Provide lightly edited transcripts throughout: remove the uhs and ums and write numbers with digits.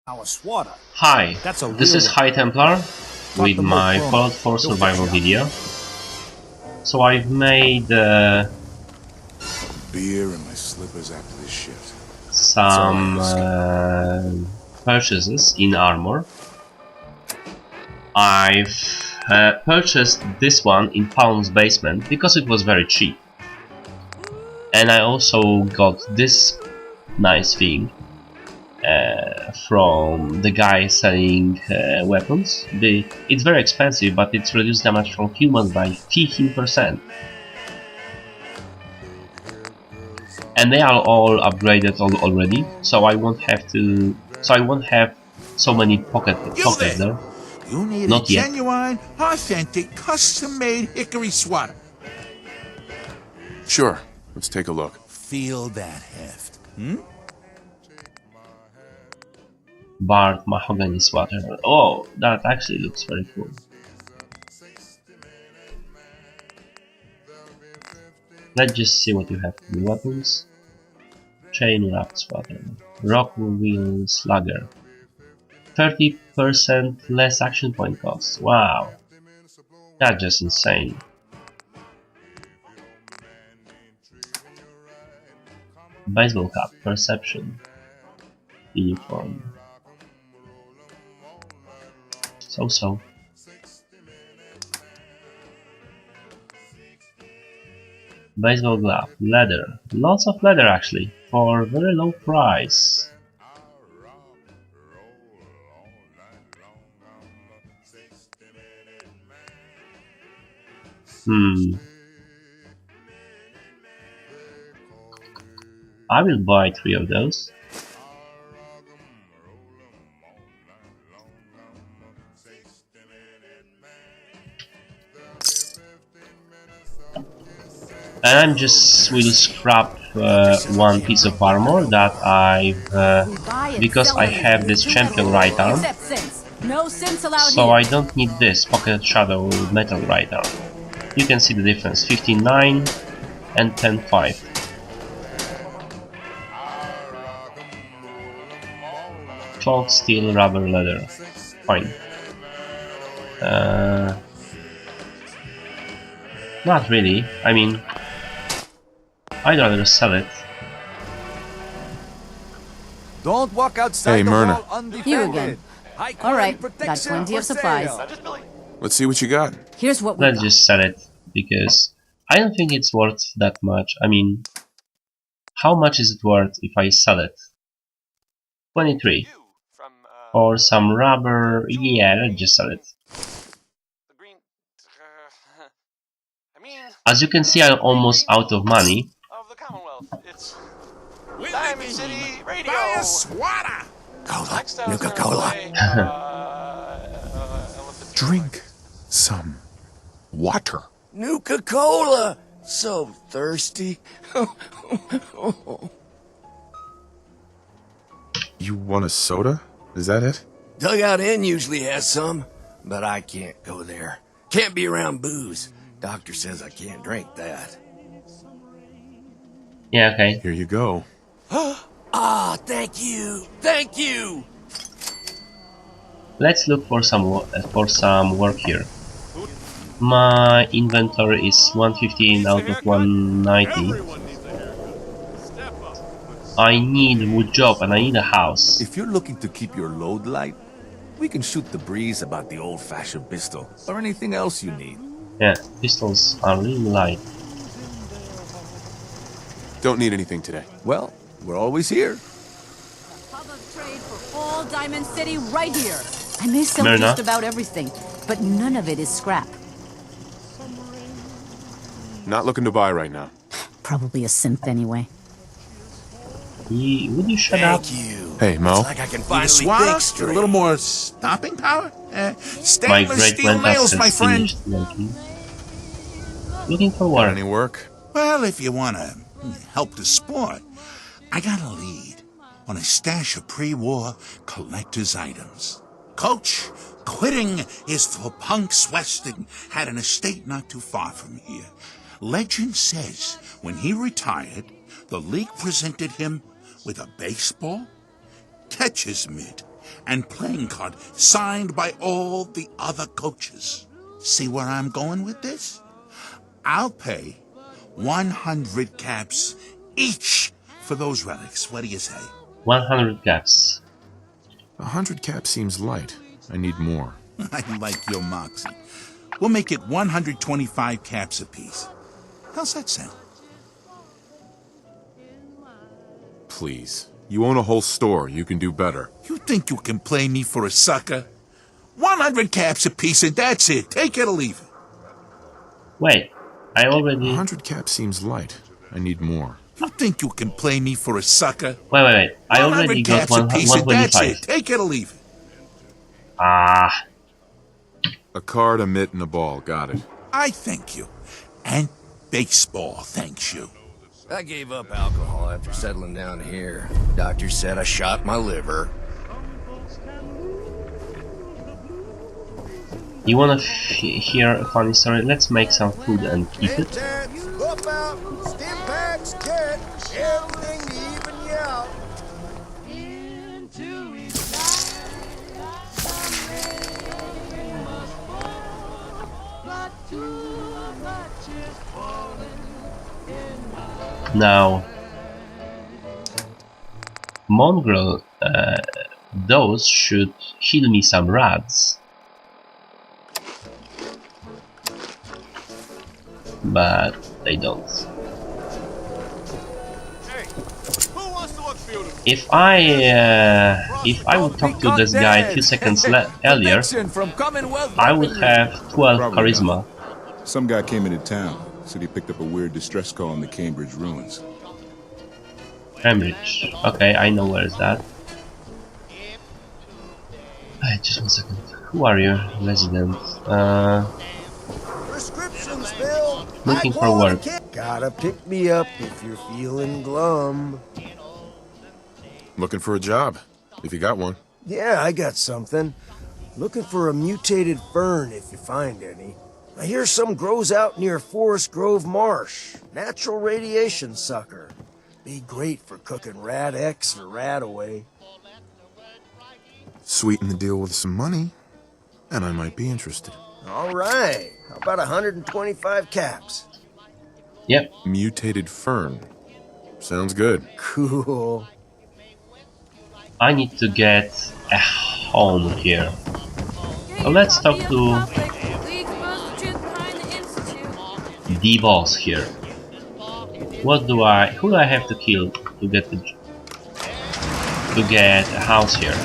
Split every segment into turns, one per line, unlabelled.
Hi, this is High Templar with my Fallout 4 survival video. So I've made
beer and my slippers after this shift.
some purchases in armor. I've purchased this one in Pound's Basement because it was very cheap. And I also got this nice thing from the guy selling weapons. It's very expensive, but it's reduced damage from humans by 15%. And they are all upgraded already, so I won't have to. So I won't have so many pockets there.
You need
Not
a
yet.
genuine, authentic, custom-made hickory sweater.
Sure, let's take a look.
Feel that heft.
Barred mahogany sweater. Oh, that actually looks very cool. Let's just see what you have for the weapons. Chain wrapped sweater. Rock wheel slugger. 30% less action point cost. Wow. That's just insane. Baseball cap. Perception. Uniform. So. Baseball glove, leather, lots of leather actually, for a very low price. I will buy 3 of those. And I'm just will scrap one piece of armor that I've because I have this champion right arm, so I don't need this pocket shadow metal right arm. You can see the difference: 15.9 and 10.5. Cloth, steel, rubber, leather. Fine. Not really. I mean, I'd rather sell it.
Don't walk outside
Hey,
the
Myrna.
wall undefended.
You again. Alright, got plenty of supplies.
Let's see what you got.
Here's what we
Let's
got.
just sell it, because I don't think it's worth that much. I mean, how much is it worth if I sell it? 23. For some rubber, yeah, let's just sell it. As you can see, I'm almost out of money.
Diamond City Radio.
Buy a sweater.
Cola, Nuka-Cola.
Drink some water.
Nuka-Cola. So thirsty.
You want a soda? Is that it?
Dugout Inn usually has some, but I can't go there. Can't be around booze. Doctor says I can't drink that.
Yeah, okay.
Here you go.
Ah, thank you. Thank you.
Let's look for some work here. My inventory is 115 out of 190. I need a wood job and I need a house.
If you're looking to keep your load light, we can shoot the breeze about the old-fashioned pistol, or anything else you need.
Yeah, pistols are really light.
Don't need anything today.
Well, we're always here.
Hub of trade for all Diamond City right here. I may sell
Myrna?
just about everything, but none of it is scrap.
Not looking to buy right now.
Probably a synth anyway.
Would you shut up?
Thank you.
Hey, Mo.
Like I can
Need a
finally
sweater?
think
A
straight.
little more stopping power?
My
Stainless
great
steel nails,
grandpa
my
has
friend.
finished making. Looking for
Got
work.
any work?
Well, if you want to help the sport, I got a lead on a stash of pre-war collector's items. Coach, quitting is for punks Weston had an estate not too far from here. Legend says when he retired, the league presented him with a baseball, catcher's mitt, and playing card signed by all the other coaches. See where I'm going with this? I'll pay 100 caps each for those relics. What do you say?
100 caps.
100 caps seems light. I need more.
I like your moxie. We'll make it 125 caps apiece. How's that sound?
Please. You own a whole store. You can do better.
You think you can play me for a sucker? 100 caps apiece and that's it. Take it or leave it.
Wait, I already...
100 caps seems light. I need more.
You think you can play me for a sucker?
Wait. I already
100
got
caps apiece and that's
125.
it. Take it or leave it.
Ah,
A card, a mitt, and a ball. Got it.
I thank you. And baseball thanks you.
I gave up alcohol after settling down here. Doctor said I shot my liver.
you wanna hear a funny story? Let's make some food and keep it. Now, mongrel, those should heal me some rats, but they don't. If I would talk to this guy a few seconds earlier, I would have 12 charisma.
Some guy came into town, said he picked up a weird distress call in the Cambridge ruins.
Cambridge. Okay, I know where is that. Just 1 second. Who are you? Resident.
Prescriptions filled.
Looking for work.
Gotta pick me up if you're feeling glum.
Looking for a job. If you got one.
Yeah, I got something. Looking for a mutated fern if you find any. I hear some grows out near Forest Grove Marsh. Natural radiation sucker. Be great for cooking rat X or rat away.
Sweeten the deal with some money, and I might be interested.
All right. How about 125 caps?
Yep.
Mutated fern. Sounds good.
Cool.
I need to get a home here. So let's talk to the boss here. Who do I have to kill to get a house here?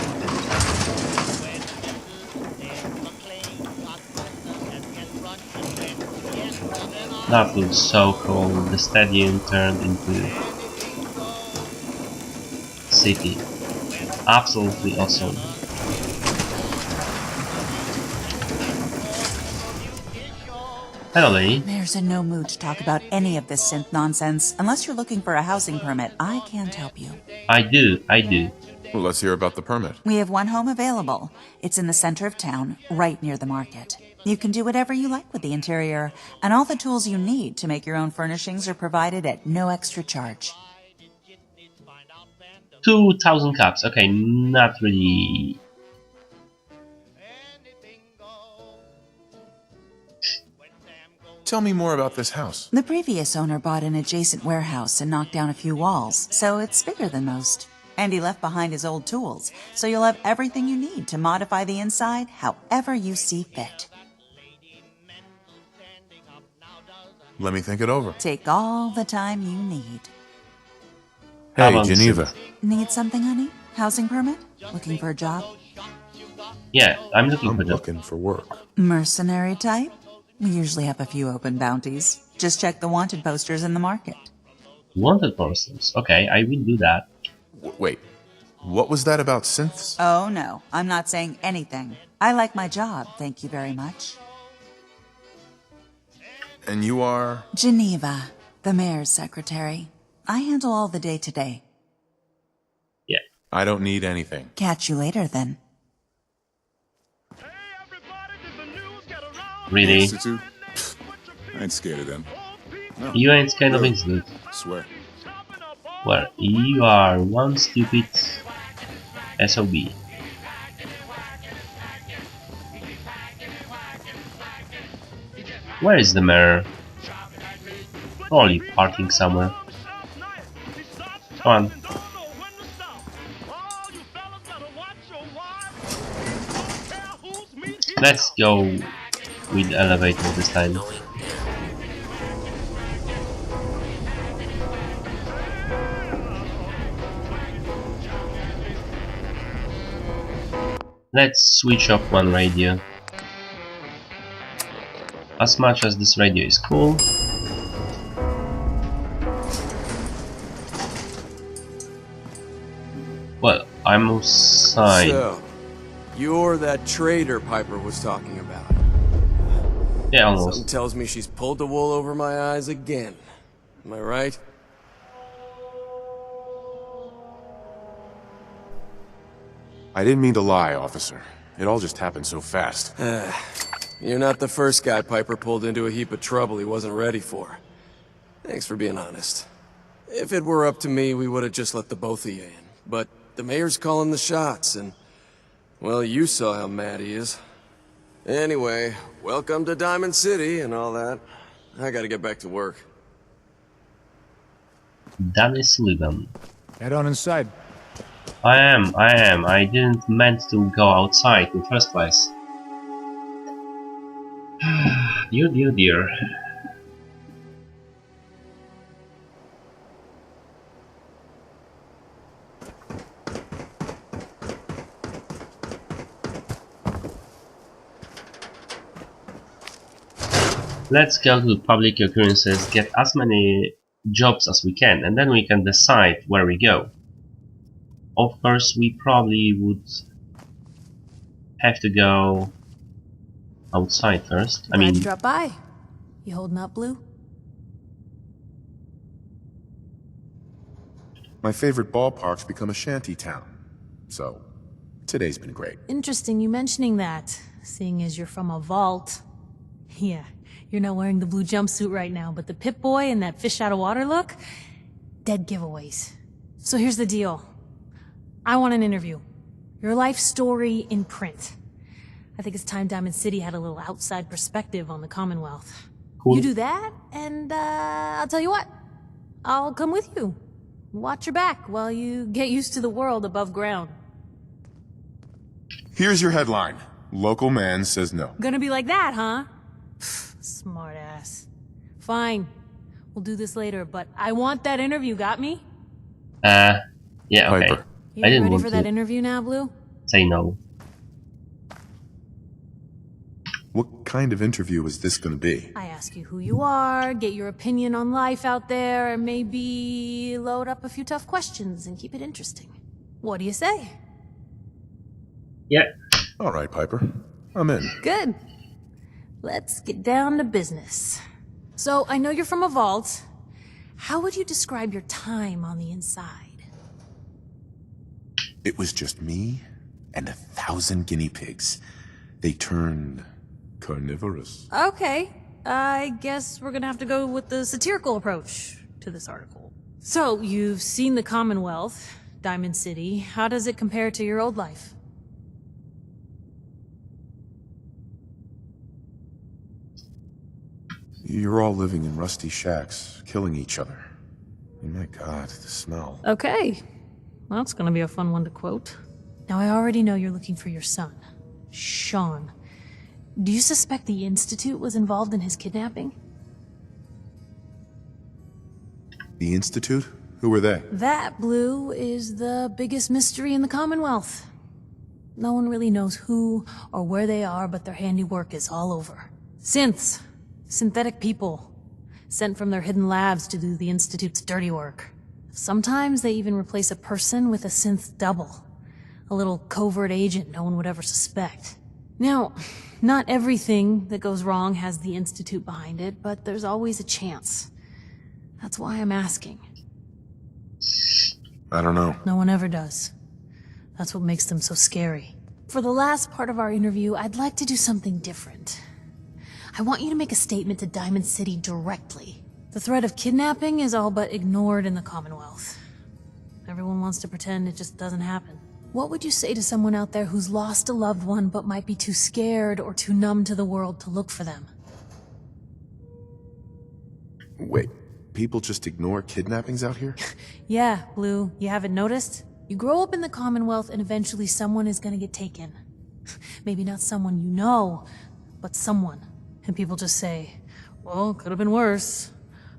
That looks so cool. The stadium turned into city. Absolutely awesome. Hello, lady.
There's in no mood to talk about any of this synth nonsense. Unless you're looking for a housing permit, I can't help you.
I do.
Well, let's hear about the permit.
We have one home available. It's in the center of town, right near the market. You can do whatever you like with the interior, and all the tools you need to make your own furnishings are provided at no extra charge.
2,000 caps. Okay, not really.
Tell me more about this house.
The previous owner bought an adjacent warehouse and knocked down a few walls, so it's bigger than most. And he left behind his old tools, so you'll have everything you need to modify the inside however you see fit.
Let me think it over.
Take all the time you need.
Hey, Geneva.
Need something, honey? Housing permit? Looking for a job?
Yeah, I'm looking for
looking for work.
Mercenary type? We usually have a few open bounties. Just check the wanted posters in the market.
Wanted posters. Okay, I will do that.
Wait, what was that about synths?
Oh no, I'm not saying anything. I like my job, thank you very much.
And you are?
Geneva, the mayor's secretary. I handle all the day-to-day.
Yeah.
I don't need anything.
Catch you later, then.
Really?
Institute? I ain't scared of them. No.
You ain't scared of Institute.
Swear.
Well, you are one stupid SOB. Where is the mayor? Probably parking somewhere. Come on. Let's go with the elevator this time. Let's switch off one radio. As much as this radio is cool. Well, I'm outside.
So, you're that trader Piper was talking about.
Yeah, almost.
Something tells me she's pulled the wool over my eyes again. Am I right?
I didn't mean to lie, officer. It all just happened so fast.
You're not the first guy Piper pulled into a heap of trouble he wasn't ready for. Thanks for being honest. If it were up to me, we would have just let the both of you in. But the mayor's calling the shots, and... well, you saw how mad he is. Anyway, welcome to Diamond City and all that. I gotta get back to work.
Danny Sullivan.
Head on inside.
I am. I didn't meant to go outside in the first place. Dear. Let's go to public occurrences, get as many jobs as we can, and then we can decide where we go. Of course, we probably would have to go outside first. I mean,
drop by. You holding up, Blue?
My favorite ballpark's become a shanty town. So, today's been great.
Interesting you mentioning that, seeing as you're from a vault. Yeah, you're not wearing the blue jumpsuit right now, but the Pip-Boy and that fish out of water look? Dead giveaways. So here's the deal. I want an interview. Your life story in print. I think it's time Diamond City had a little outside perspective on the Commonwealth.
cool.
You do that, and I'll tell you what. I'll come with you. Watch your back while you get used to the world above ground.
Here's your headline. Local man says no.
Gonna be like that, huh? Smart ass. Fine. We'll do this later, but I want that interview, got me?
Yeah, okay.
Piper.
You
I didn't
ready
want
for
to
that interview now, Blue?
say no.
What kind of interview is this gonna be?
I ask you who you are, get your opinion on life out there, and maybe load up a few tough questions and keep it interesting. What do you say?
Yeah.
All right, Piper. I'm in.
Good. Let's get down to business. So, I know you're from a vault. How would you describe your time on the inside?
It was just me and 1,000 guinea pigs. They turned carnivorous.
Okay, I guess we're gonna have to go with the satirical approach to this article. So, you've seen the Commonwealth, Diamond City. How does it compare to your old life?
You're all living in rusty shacks, killing each other. Oh my god, the smell.
Okay, well, that's gonna be a fun one to quote. Now, I already know you're looking for your son, Sean. Do you suspect the Institute was involved in his kidnapping?
The Institute? Who were they?
That, Blue, is the biggest mystery in the Commonwealth. No one really knows who or where they are, but their handiwork is all over. Synths. Synthetic people. Sent from their hidden labs to do the Institute's dirty work. Sometimes they even replace a person with a synth double. A little covert agent no one would ever suspect. Now, not everything that goes wrong has the Institute behind it, but there's always a chance. That's why I'm asking.
I don't know.
No one ever does. That's what makes them so scary. For the last part of our interview, I'd like to do something different. I want you to make a statement to Diamond City directly. The threat of kidnapping is all but ignored in the Commonwealth. Everyone wants to pretend it just doesn't happen. What would you say to someone out there who's lost a loved one but might be too scared or too numb to the world to look for them?
Wait, people just ignore kidnappings out here?
Yeah, Blue, you haven't noticed? You grow up in the Commonwealth and eventually someone is gonna get taken. Maybe not someone you know, but someone. And people just say, well, could have been worse.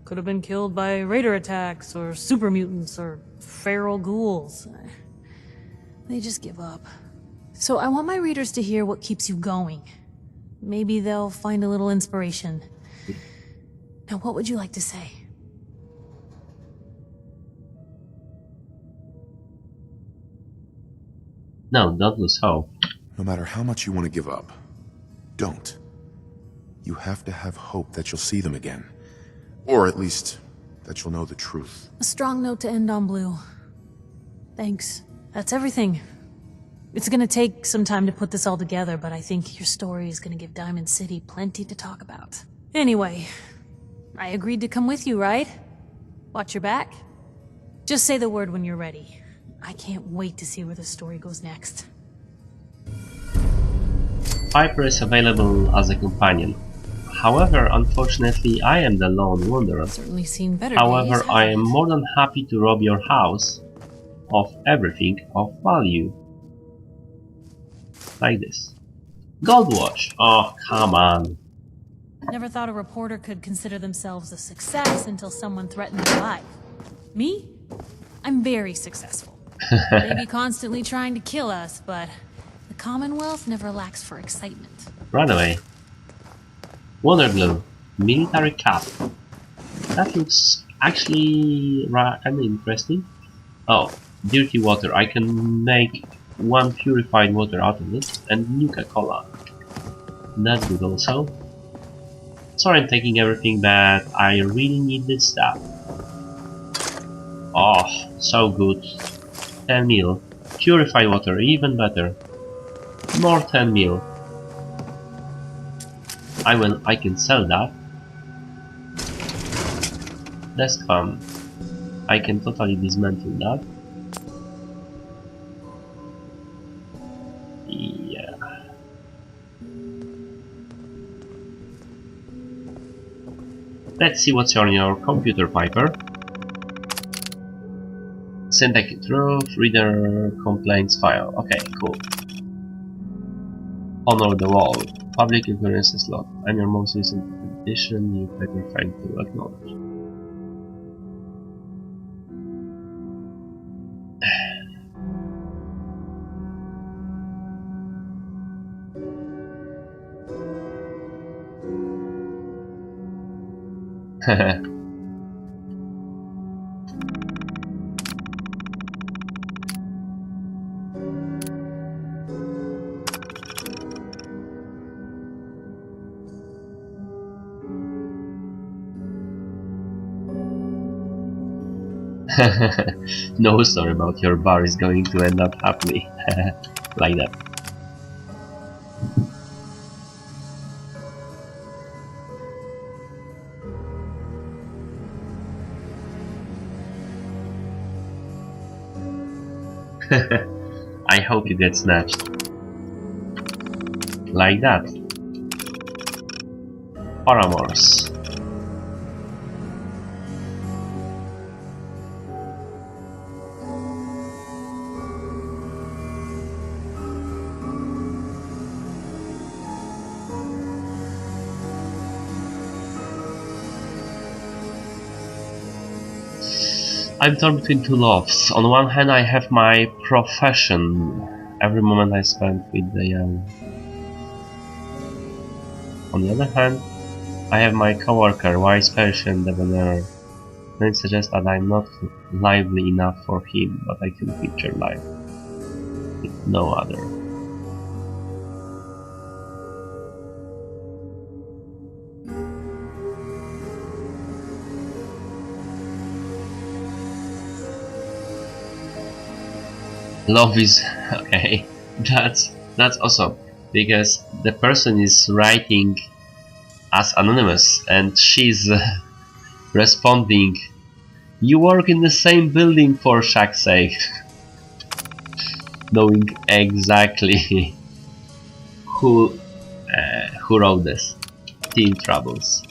Could have been killed by raider attacks, or super mutants, or feral ghouls. They just give up. So I want my readers to hear what keeps you going. Maybe they'll find a little inspiration. Now, what would you like to say?
No, don't lose hope.
No matter how much you want to give up, don't. You have to have hope that you'll see them again. Or at least, that you'll know the truth.
A strong note to end on, Blue. Thanks. That's everything. It's gonna take some time to put this all together, but I think your story is gonna give Diamond City plenty to talk about. Anyway, I agreed to come with you, right? Watch your back? Just say the word when you're ready. I can't wait to see where the story goes next.
Piper is available as a companion. However, unfortunately, I am the lone wanderer.
Certainly seen better
However,
days,
I
haven't
am
it?
more than happy to rob your house of everything of value. Like this. Gold watch. Oh, come on.
Never thought a reporter could consider themselves a success until someone threatened their life. Me? I'm very successful. Maybe constantly trying to kill us, but the Commonwealth never lacks for excitement.
Run away. Wonder glue. Military cap. That looks actually kind of interesting. Oh, dirty water. I can make one purified water out of it, and Nuka-Cola. That's good also. Sorry I'm taking everything, but I really need this stuff. Oh, so good. 10 mil. Purified water, even better. More 10 mil. I can sell that. Desk fan. I can totally dismantle that. Yeah. Let's see what's on your computer, Piper. Syntactic truth, reader complaints file. Okay, cool. Honor the wall. Public occurrences log. I'm your most recent edition. You paper file to acknowledge. No story about your bar is going to end up happily. Like that. I hope you get snatched. Like that. Paramours. I'm torn between two loves. On one hand, I have my profession, every moment I spend with the young. On the other hand, I have my coworker, wise, patient, debonair. Many suggest that I'm not lively enough for him, but I can picture life with no other. Love is okay. That's awesome, because the person is writing as anonymous and she's responding, "You work in the same building, for shuck's sake," knowing exactly who wrote this. Teen Troubles.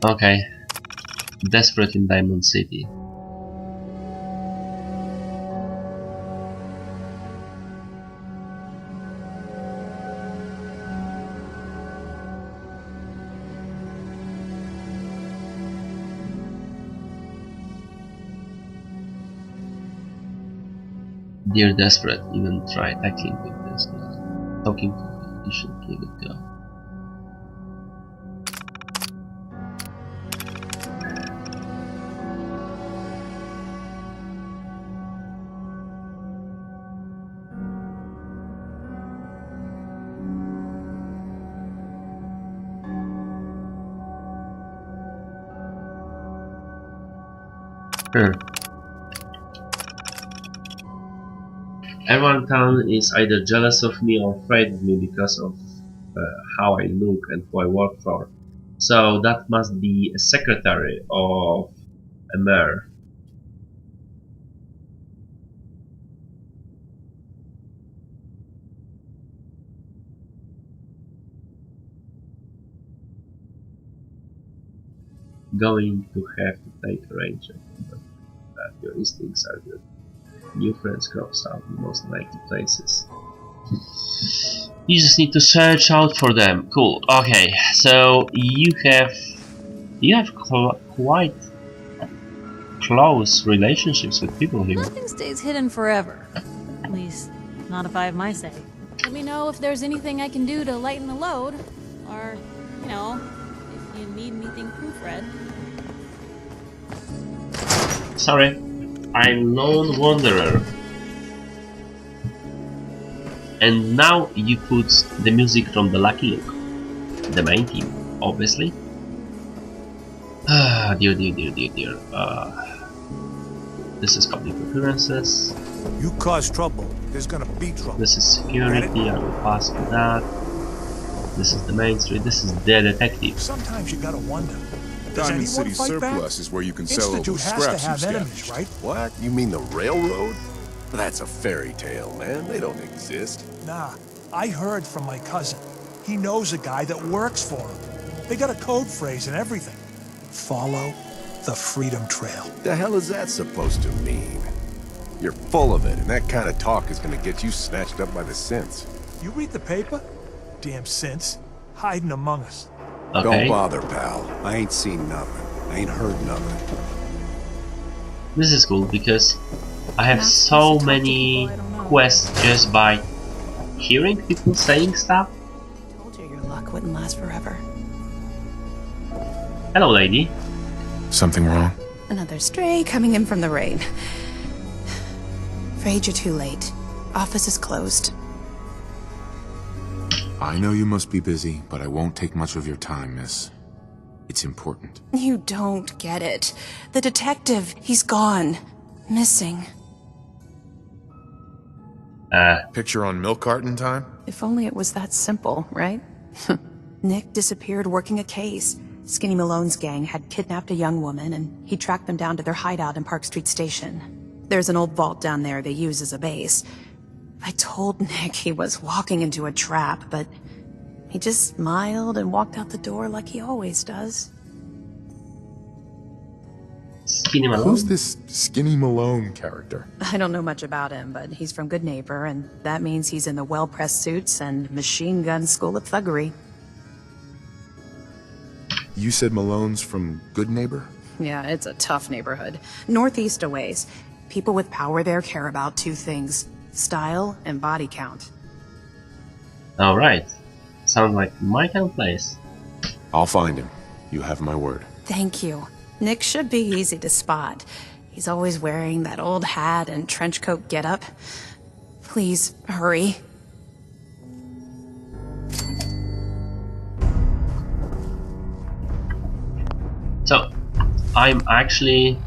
Okay. Desperate in Diamond City. Dear Desperate, even try tackling with this guy. Talking to him, you should give it a go. Everyone in town is either jealous of me or afraid of me because of how I look and who I work for. So that must be a secretary of a mayor. Going to have to take a ranger, but your instincts are good. New friends crops out in most likely places. You just need to search out for them. Cool. Okay, so you have quite close relationships with people here.
Nothing stays hidden forever. At least, not if I have my say. Let me know if there's anything I can do to lighten the load, or, you know, if you need anything proofread.
Sorry. I'm Lone Wanderer. And now you put the music from the Lucky Luke. The main theme, obviously. Ah, dear. This is public appearances.
You cause trouble, there's gonna be trouble.
This is security, I will pass for that. This is the main street, this is the detective.
Sometimes you gotta wonder. Does
Diamond
anyone
City
fight
surplus
back?
is where you can sell all
Institute
those
has to
scraps
have
you
enemies,
scavenged.
right?
What? You mean the railroad? That's a fairy tale, man. They don't exist.
Nah, I heard from my cousin. He knows a guy that works for him. They got a code phrase and everything. Follow the Freedom Trail.
The hell is that supposed to mean? You're full of it, and that kind of talk is gonna get you snatched up by the synths.
You read the paper? Damn synths, hiding among us.
Okay.
Don't bother, pal. I ain't seen nothing. I ain't heard nothing.
This is cool because I have so many quests just by hearing people saying stuff.
Told you your luck wouldn't last forever.
Hello, lady.
Something wrong?
Another stray coming in from the rain. Afraid you're too late. Office is closed.
I know you must be busy, but I won't take much of your time, miss. It's important.
You don't get it. The detective, he's gone. Missing.
Picture on milk carton time?
If only it was that simple, right? Nick disappeared working a case. Skinny Malone's gang had kidnapped a young woman, and he tracked them down to their hideout in Park Street Station. There's an old vault down there they use as a base. I told Nick he was walking into a trap, but he just smiled and walked out the door like he always does.
Skinny Malone?
Who's this Skinny Malone character?
I don't know much about him, but he's from Good Neighbor, and that means he's in the well-pressed suits and machine gun school of thuggery.
You said Malone's from Good Neighbor?
Yeah, it's a tough neighborhood. Northeast a ways. People with power there care about two things: style and body count.
Alright. Sounds like my kind of place.
I'll find him. You have my word.
Thank you. Nick should be easy to spot. He's always wearing that old hat and trench coat getup. Please, hurry.
So, I'm actually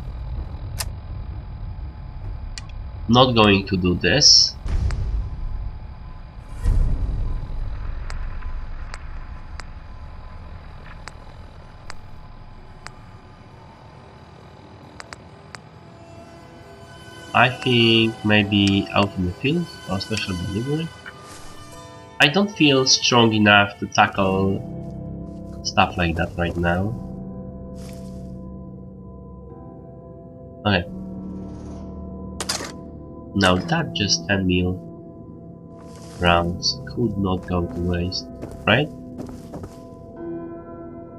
not going to do this. I think maybe out in the field or special delivery. I don't feel strong enough to tackle stuff like that right now. Okay. Now that just 10 mil rounds could not go to waste, right?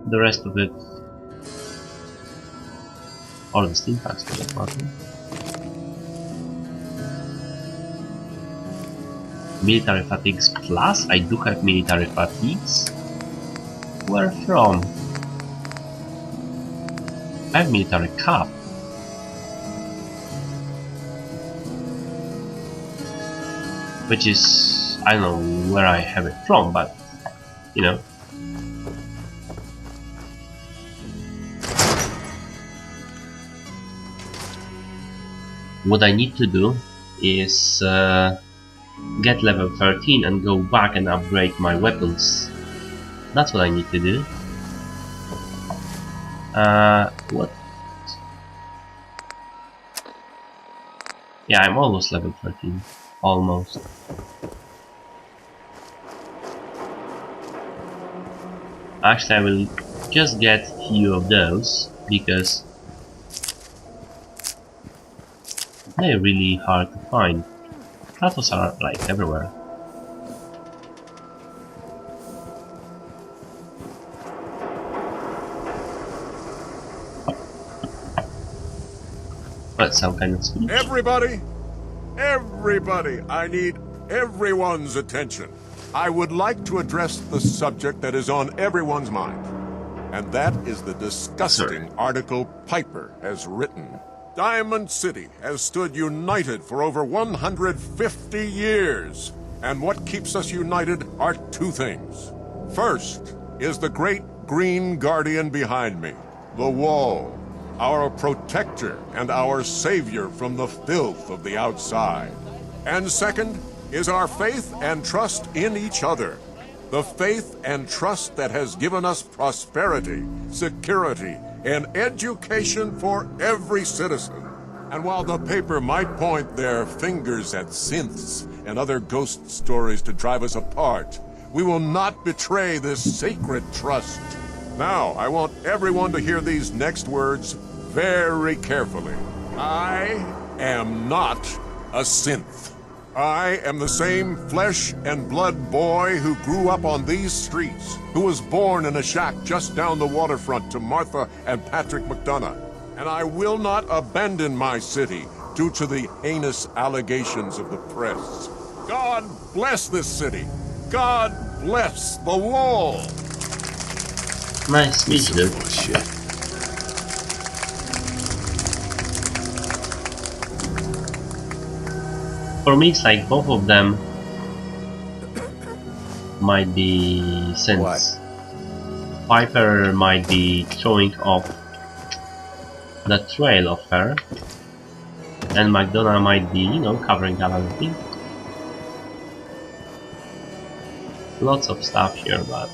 The rest of it, or the steam packs for that matter. Military fatigues plus, I do have military fatigues. Where from? I have military cap. Which is, I don't know where I have it from, but, you know. What I need to do is get level 13 and go back and upgrade my weapons. That's what I need to do. What? Yeah, I'm almost level 13. Almost. Actually, I will just get a few of those because they're really hard to find. Platos are like everywhere. But some kind of speech.
Everybody, I need everyone's attention. I would like to address the subject that is on everyone's mind, and that is the disgusting article Piper has written. Diamond City has stood united for over 150 years, and what keeps us united are two things. First is the great green guardian behind me, the Wall, our protector and our savior from the filth of the outside. And second is our faith and trust in each other. The faith and trust that has given us prosperity, security, and education for every citizen. And while the paper might point their fingers at synths and other ghost stories to drive us apart, we will not betray this sacred trust. Now, I want everyone to hear these next words very carefully. I am not a synth. I am the same flesh and blood boy who grew up on these streets, who was born in a shack just down the waterfront to Martha and Patrick McDonough. And I will not abandon my city due to the heinous allegations of the press. God bless this city. God bless the Wall.
Nice speech, dude.
Shit.
For me, it's like both of them might be synths. Piper might be throwing off the trail of her, and McDonough might be, you know, covering up everything. Lots of stuff here, but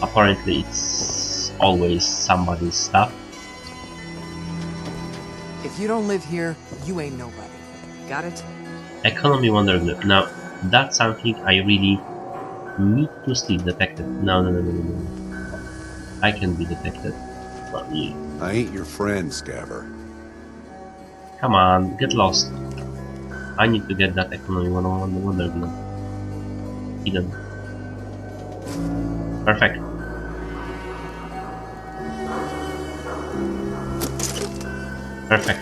apparently it's always somebody's stuff.
If you don't live here, you ain't nobody. Got it?
Economy Wonder Glue. Now, that's something I really need to see detected. No. I can be detected. Not you.
I ain't your friend, Scaver.
Come on, get lost. I need to get that Economy Wonder Glue. Hidden. Perfect. Perfect.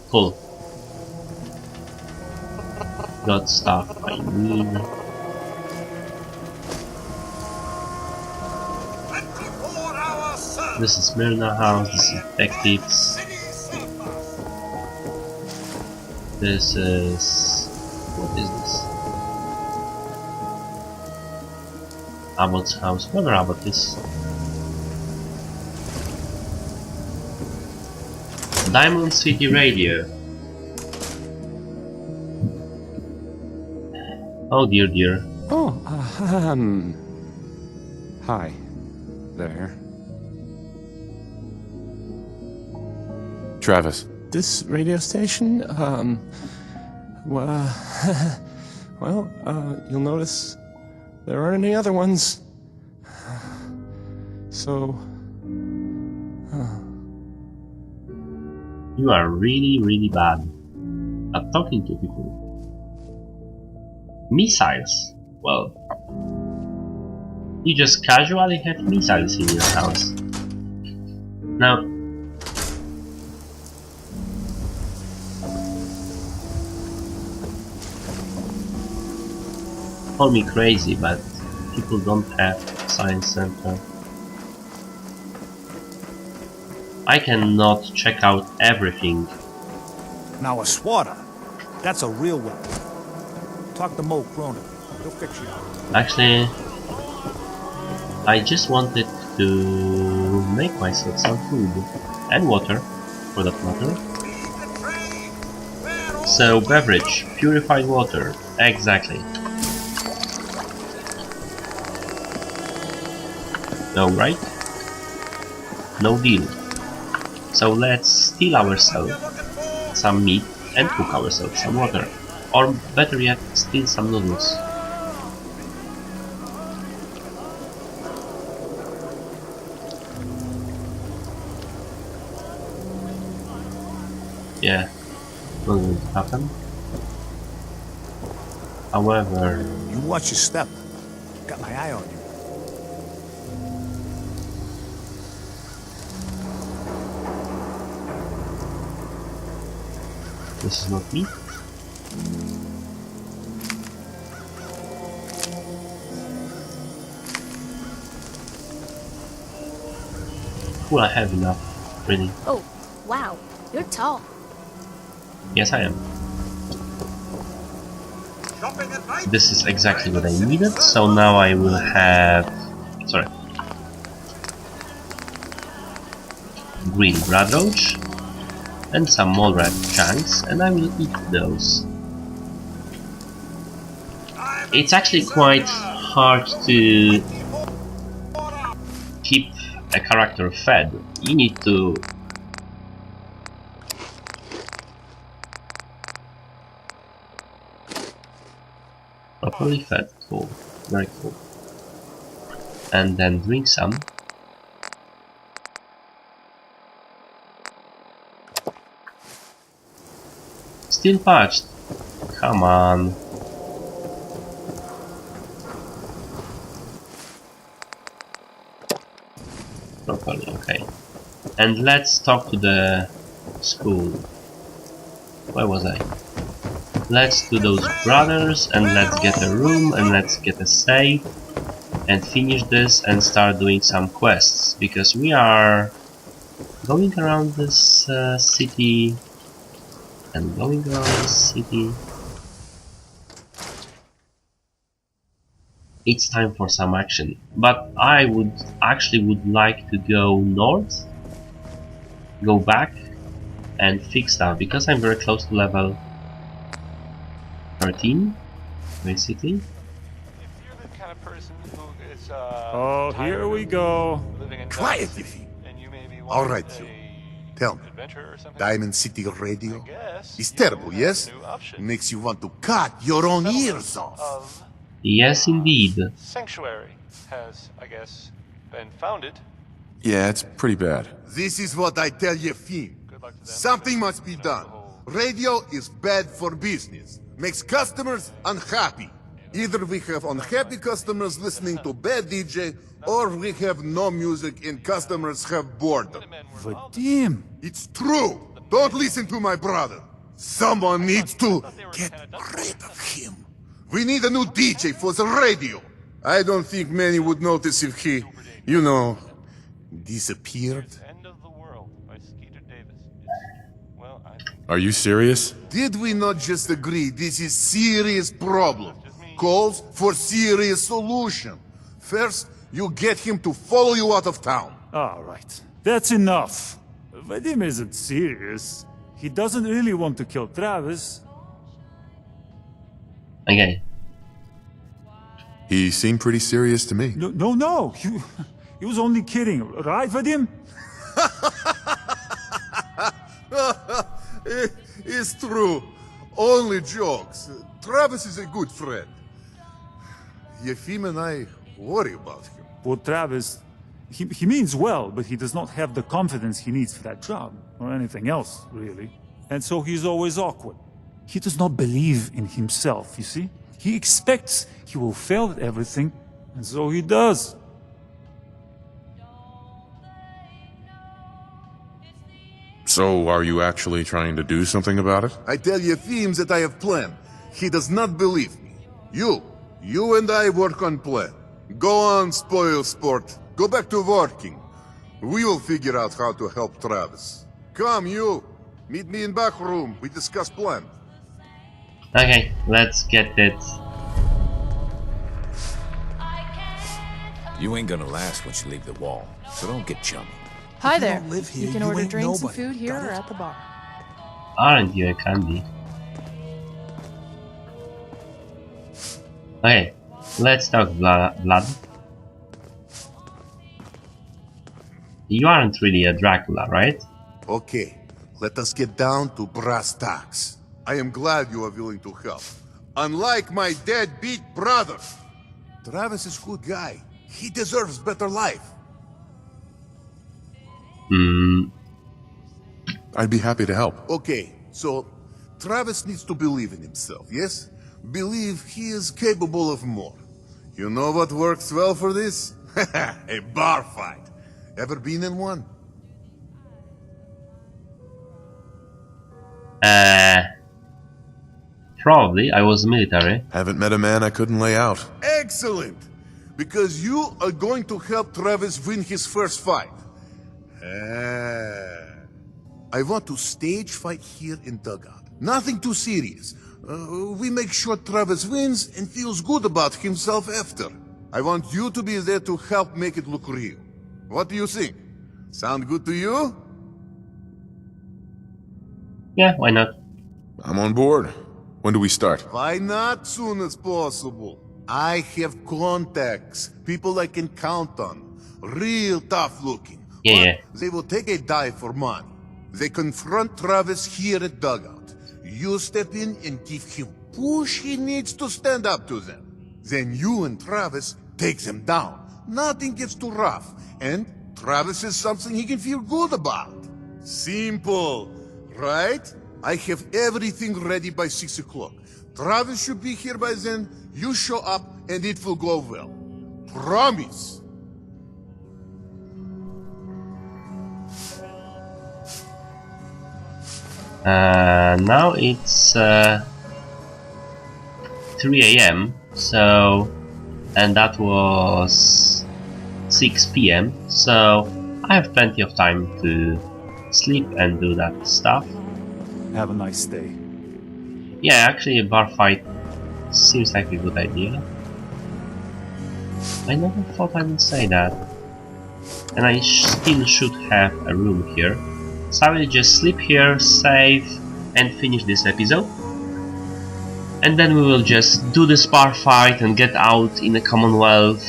Cool. Got stuff I need. This is Myrna House, this is Detectives. This is... what is this? Abbott's house, whoever Abbott is. Diamond City Radio. Oh dear.
Oh, hi there.
Travis.
This radio station, well, you'll notice there aren't any other ones. So,
You are really, really bad at talking to people. Missiles. Well, you just casually have missiles in your house. Now, call me crazy, but people don't have science center. I cannot check out everything.
Now a swatter, that's a real weapon. Talk to Mo Cronin, he'll fix you.
Actually, I just wanted to make myself some food and water, for that matter. So, beverage, purified water, exactly. No, right? No deal. So let's steal ourselves some meat and cook ourselves some water. Or better yet, steal some noodles. Yeah, not going to happen. However...
You watch your step. Got my eye on you.
This is not me. Cool, I have enough, really.
Oh, wow, you're tall.
Yes, I am. This is exactly what I needed, so now I will have... sorry. Green blood roach and some mole rat chunks, and I will eat those. It's actually quite hard to keep a character fed. You need to properly fed. Cool, very cool. And then drink some. Still patched. Come on. Properly, okay. And let's talk to the school. Where was I? Let's do those brothers and let's get a room and let's get a save and finish this and start doing some quests, because we are going around this city and going around the city. It's time for some action, but I would like to go north, go back and fix stuff, because I'm very close to level 13, basically.
If you're the kind of person who is
oh, here we go.
Quiet, Yiffy. All right, you. Tell me, Diamond City Radio is terrible, yes? Makes you want to cut your own ears off.
Yes, indeed.
Sanctuary has, I guess, been founded.
Yeah, it's pretty bad.
This is what I tell you, Fim. Something must be done. Radio is bad for business. Makes customers unhappy. Either we have unhappy customers listening to bad DJ, or we have no music and customers have boredom.
Vadim!
It's true! Don't listen to my brother! Someone needs to get rid of him. We need a new DJ for the radio. I don't think many would notice if he, you know, disappeared.
Are you serious?
Did we not just agree this is serious problem? Calls for serious solution. First, you get him to follow you out of town.
All right, that's enough. Vadim isn't serious. He doesn't really want to kill Travis.
Okay.
He seemed pretty serious to me.
No. He was only kidding, right, Vadim?
It's true. Only jokes. Travis is a good friend. Yefim and I worry about him.
Poor Travis. He means well, but he does not have the confidence he needs for that job, or anything else, really. And so he's always awkward. He does not believe in himself, you see? He expects he will fail at everything, and so he does.
So, are you actually trying to do something about it?
I tell you themes that I have planned. He does not believe me. You and I work on plan. Go on, spoil sport. Go back to working. We will figure out how to help Travis. Come, you. Meet me in back room. We discuss plan.
Okay, let's get it.
You ain't gonna last once you leave the wall, so don't get chummy.
Hi
If you
there.
don't live here,
You can
you
order
ain't
drinks and
nobody.
food here
Got
or
it?
at the bar.
Aren't you a candy? Okay, let's talk blood. You aren't really a Dracula, right?
Okay, let us get down to brass tacks. I am glad you are willing to help. Unlike my deadbeat brother. Travis is a good guy. He deserves better life.
I'd be happy to help.
Okay, so Travis needs to believe in himself, yes? Believe he is capable of more. You know what works well for this? A bar fight. Ever been in one?
Probably. I was military.
Haven't met a man I couldn't lay out.
Excellent! Because you are going to help Travis win his first fight. I want to stage fight here in Dugout. Nothing too serious. We make sure Travis wins and feels good about himself after. I want you to be there to help make it look real. What do you think? Sound good to you?
Yeah, why not?
I'm on board. When do we start?
Why not soon as possible? I have contacts, people I can count on. Real tough looking.
Yeah.
They will take a dive for money. They confront Travis here at Dugout. You step in and give him push he needs to stand up to them. Then you and Travis take them down. Nothing gets too rough. And Travis is something he can feel good about. Simple, right? I have everything ready by 6 o'clock. Travis should be here by then. You show up and it will go well. Promise.
Now it's 3 AM, so, and that was 6 PM, so I have plenty of time to sleep and do that stuff.
Have a nice day.
Yeah, actually a bar fight seems like a good idea. I never thought I would say that. And I still should have a room here. So I will just sleep here, save, and finish this episode. And then we will just do this bar fight and get out in the Commonwealth,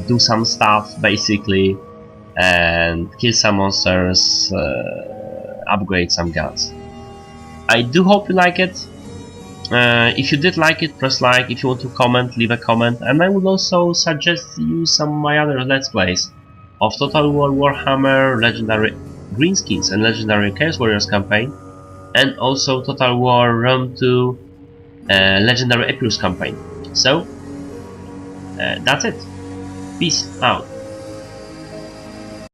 do some stuff basically, and kill some monsters, upgrade some guns. I do hope you like it. If you did like it, press like. If you want to comment, leave a comment. And I would also suggest you some of my other Let's Plays of Total War Warhammer, Legendary Greenskins and Legendary Chaos Warriors campaign, and also Total War Rome 2 Legendary Epirus campaign. So, that's it. Peace out.